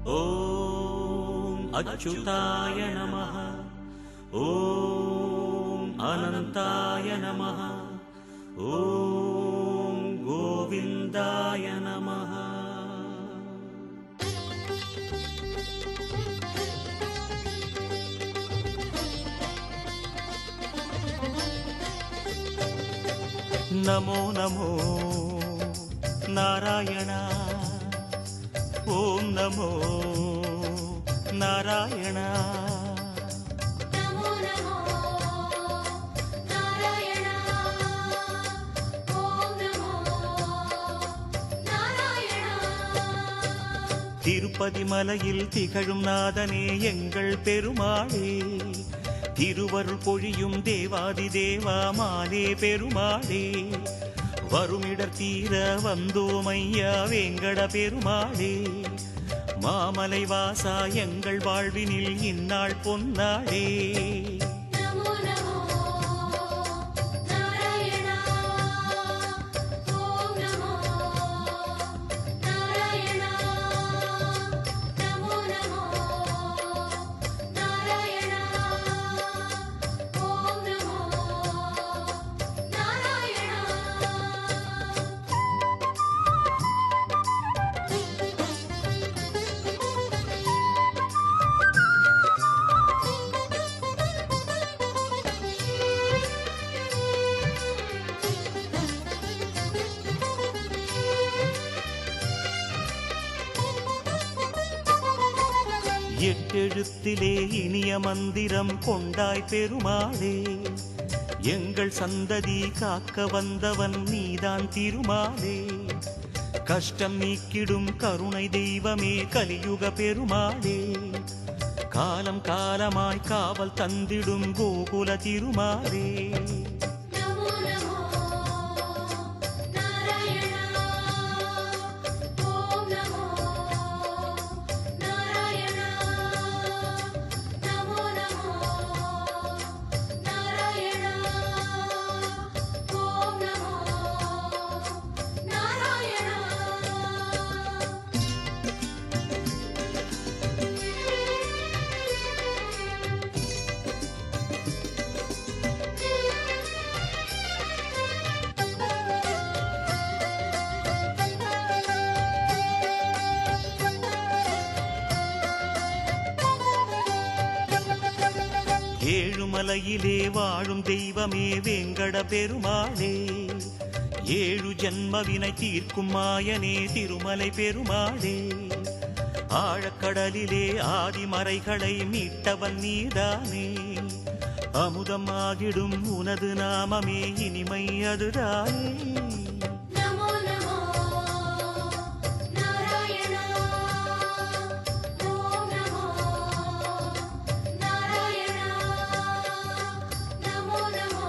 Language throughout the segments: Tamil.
ॐ अच्युताय नमः। ॐ अनन्ताय नमः। ॐ गोविन्दाय नमः। नमो नमो नारायण। ॐ नमो नारायण। नमो नमो नारायण। ॐ नमो नारायण। திருப்பதி மலையில் திகழும் நாதனே எங்கள் பெருமாளே, திருவருள் பொழியும் தேவாதி தேவா மாலே பெருமாளே, வருமிடர் தீர வந்தோமையா வேங்கட பெருமாளே, மாமலை வாசா எங்கள் வாழ்வினில் இந்நாள் பொன்னாளே. नमो नमो नारायण। ॐ नमो नारायण। नमो नमो नारायण। ॐ नमो नारायण। எட்டெழுத்திலே இனிய மந்திரம் கொண்டாய் பெருமாளே, எங்கள் சந்ததி காக்க வந்தவன் நீதான் திருமாலே, கஷ்டம் நீக்கிடும் கருணை தெய்வமே கலியுக பெருமாளே, காலம் காலமாய் காவல் தந்திடும் கோகுல திருமாலே. नमो नमो नारायण। ॐ नमो नारायण। नमो नमो नारायण। ॐ नमो नारायण। ஏழுமலையிலே வாழும் தெய்வமே வேங்கட பெருமாளே, ஏழு ஜன்மவினை தீர்க்கும் மாயனே திருமலை பெருமாளே, ஆழக்கடலிலே ஆதிமறைகளை மீட்டவன் நீதானே, அமுதமாகிடும் உனது நாமமே இனிமை அதுதானே. नमो नमो नारायण। ॐ नमो नारायण। नमो नमो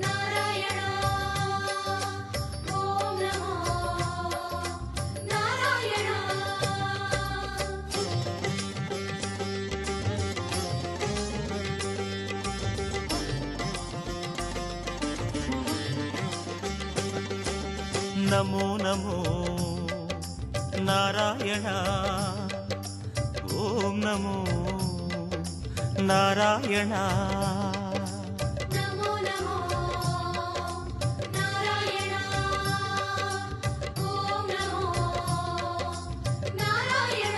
नारायण। ॐ नमो नारायण। नमो नमो नारायण। ॐ नमो नारायण। नमो नमो नारायण। ॐ नमो नारायण।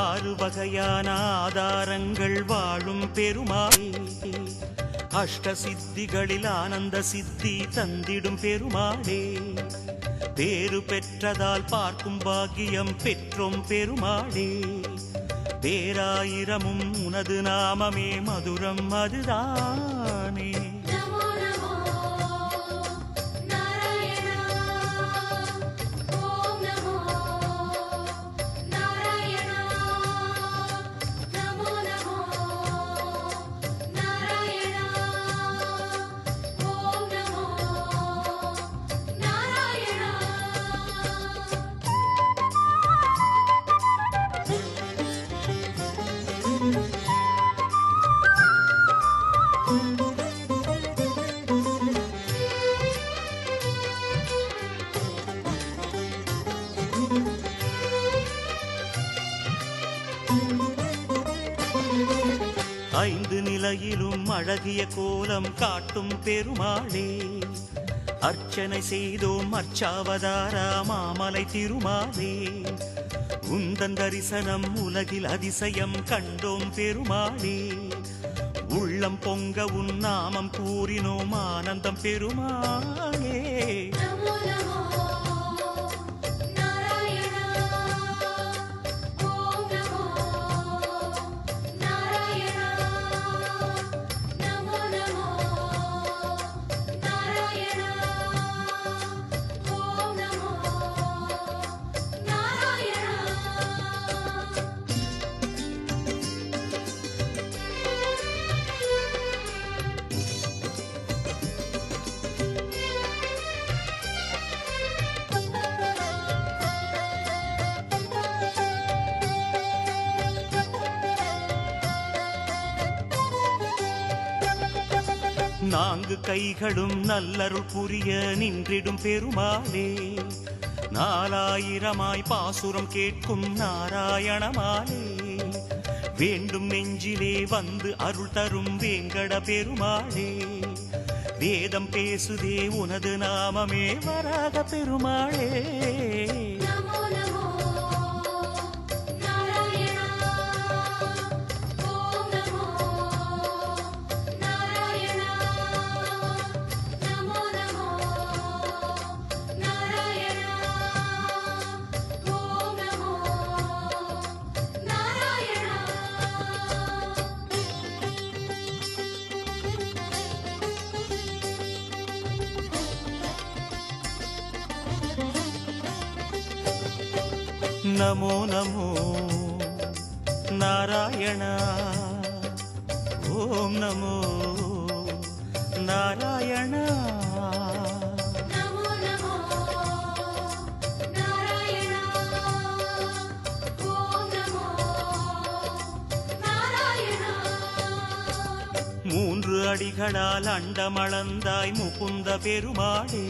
ஆறு வகையான ஆதாரங்கள் வாழும் பெருமாளே, அஷ்ட சித்திகளில் ஆனந்த சித்தி தந்திடும் பெருமாளே, பேரு பெற்றதால் பார்க்கும் பாக்கியம் பெற்றோம் பெருமாளே, பேராயிரமும் உனது நாமமே மதுரம் அதுதானே. नमो नमो नारायण। ॐ नमो नारायण। नमो नमो नारायण। ॐ नमो नारायण। Thank you. ஐந்து நிலையிலும் அழகிய கோலம் காட்டும் பெருமாளே, அர்ச்சனை செய்தோம் அர்ச்சாவதாரா மாமலை திருமாலே, உந்தன் தரிசனம் உலகில் அதிசயம் கண்டோம் பெருமாளே, உள்ளம் பொங்க உன் நாமம் கூறினோம் ஆனந்தம் பெருமாளே. நமோ நமோ நாராயணா ஓம் நமோ நாராயணா நமோ நமோ நாராயணா ஓம் நமோ நாராயணா. நான்கு கைகளும் நல்லருள் புரிய நின்றிடும் பெருமாளே, நாலாயிரமாய் பாசுரம் கேட்கும் நாராயணமாலே, வேண்டும் நெஞ்சிலே வந்து அருள் தரும் வேங்கட பெருமாளே, வேதம் பேசுதே உனது நாமமே வராக பெருமாளே. நமோ நமோ நாராயணா ஓம் நமோ நாராயணா நமோ நமோ நாராயணா ஓம் நமோ நாராயணா. நமோ நமோ நாராயண ஓம் நமோ நாராயண. நமோ நமோ நாராயணா ஓம் நமோ நாராயணா. மூன்று அடிகளால் அண்டமளந்தாய் முகுந்த பெருமாளே,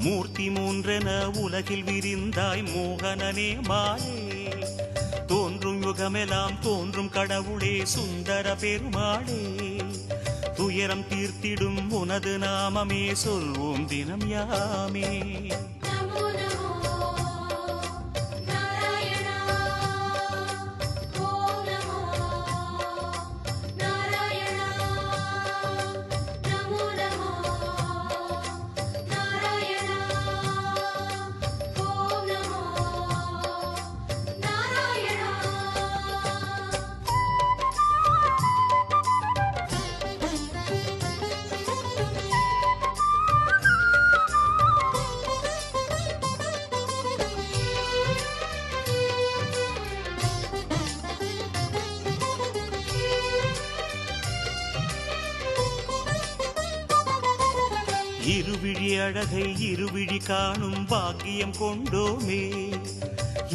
மூர்த்தி மூன்றென உலகில் விரிந்தாய் மோகனனே மாலே, தோன்றும் யுகமெல்லாம் தோன்றும் கடவுளே சுந்தர பெருமாளே, துயரம் தீர்த்திடும் உனது நாமமே சொல்வோம் தினம் யாமே. நமோ நமோ நாராயணா ஓம் நமோ நாராயணா நமோ நமோ நாராயணா ஓம் நமோ நாராயணா. இருவிழி அழகை இருவிழி காணும் பாக்கியம் கொண்டோமே,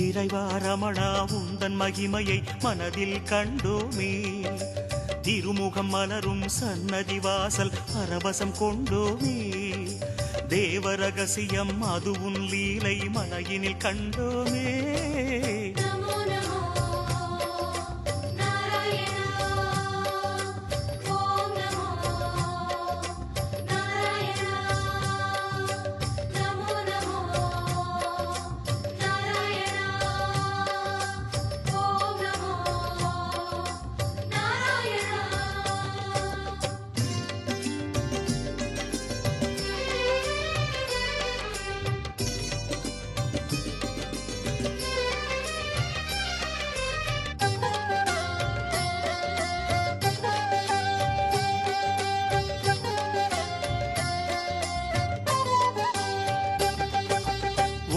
இறைவா ரமணா உந்தன் மகிமையை மனதில் கண்டோமே, திருமுகம் மலரும் சன்னதி வாசல் பரவசம் கொண்டோமே, தேவ ரகசியம் அது உன் லீலை மலையினில் கண்டோமே. நமோ நமோ நாராயணா ஓம் நமோ நாராயணா நமோ நமோ நாராயணா ஓம் நமோ நாராயணா.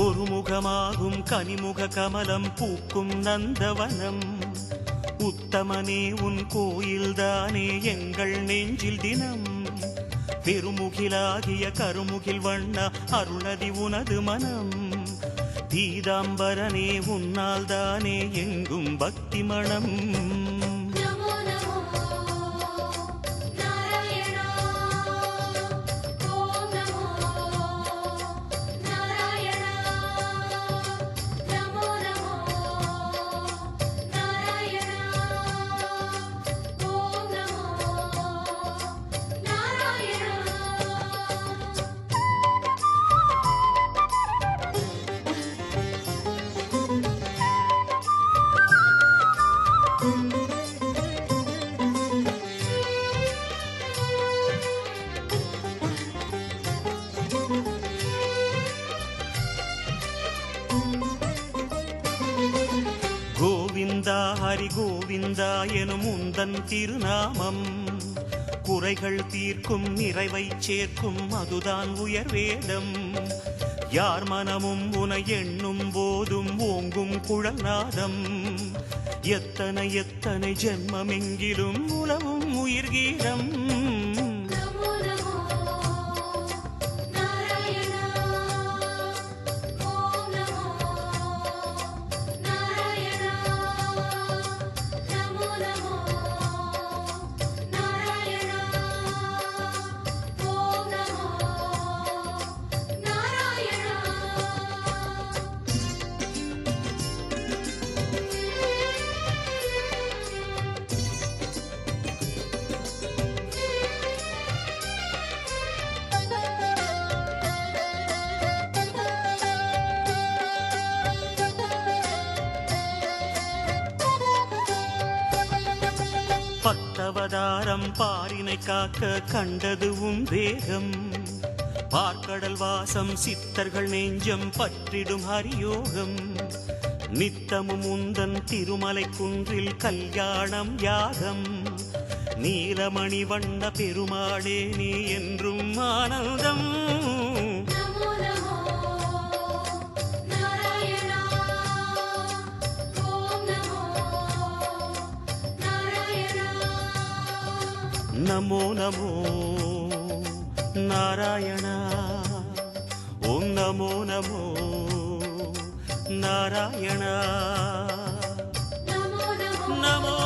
ஒரு முகமாகும் கனிமுக கமலம் பூக்கும் நந்தவனம், உத்தமனே உன் கோயில்தானே எங்கள் நெஞ்சில் தினம், பெருமுகிலாகிய கருமுகில் வண்ண அருணதி உனது மனம், பீதாம்பரனே உன்னால் தானே எங்கும் பக்தி மணம். நமோ நமோ நாராயணா ஓம் நமோ நாராயணா நமோ நமோ நாராயணா ஓம் கோவிந்தா ஹரி கோவிந்தா எனும் உந்தன் திருநாமம் குறைகள் தீர்க்கும் நிறைவை சேர்க்கும் அதுதான் உயர்வேதம் யார் மனமும் உனை எண்ணும் போதும் ஓங்கும் குழல்நாதம் எத்தனை எத்தனை ஜென்மமெங்கிலும் உலவும் உயிர்கீதம் நமோ நமோ நாராயணா ஓம் நமோ நாராயணா நமோ நமோ நாராயணா ஓம் நமோ நாராயணா பத்தவதாரம் பாரினை காக்க கண்டது உன் வேகம் பார்க்கடல் வாசம் சித்தர்கள் நெஞ்சம் பற்றிடும் ஹரியோகம் நித்தமும் உந்தன் திருமலை குன்றில் கல்யாணம் யாகம் நீலமணி வண்ண பெருமாளே நீ என்றும் ஆனந்தம் நமோ நமோ நாராயணா ஓம் நமோ நாராயணா நமோ நமோ நாராயணா ஓம் நமோ நமோ நாராயணா நமோ நமோ நமோ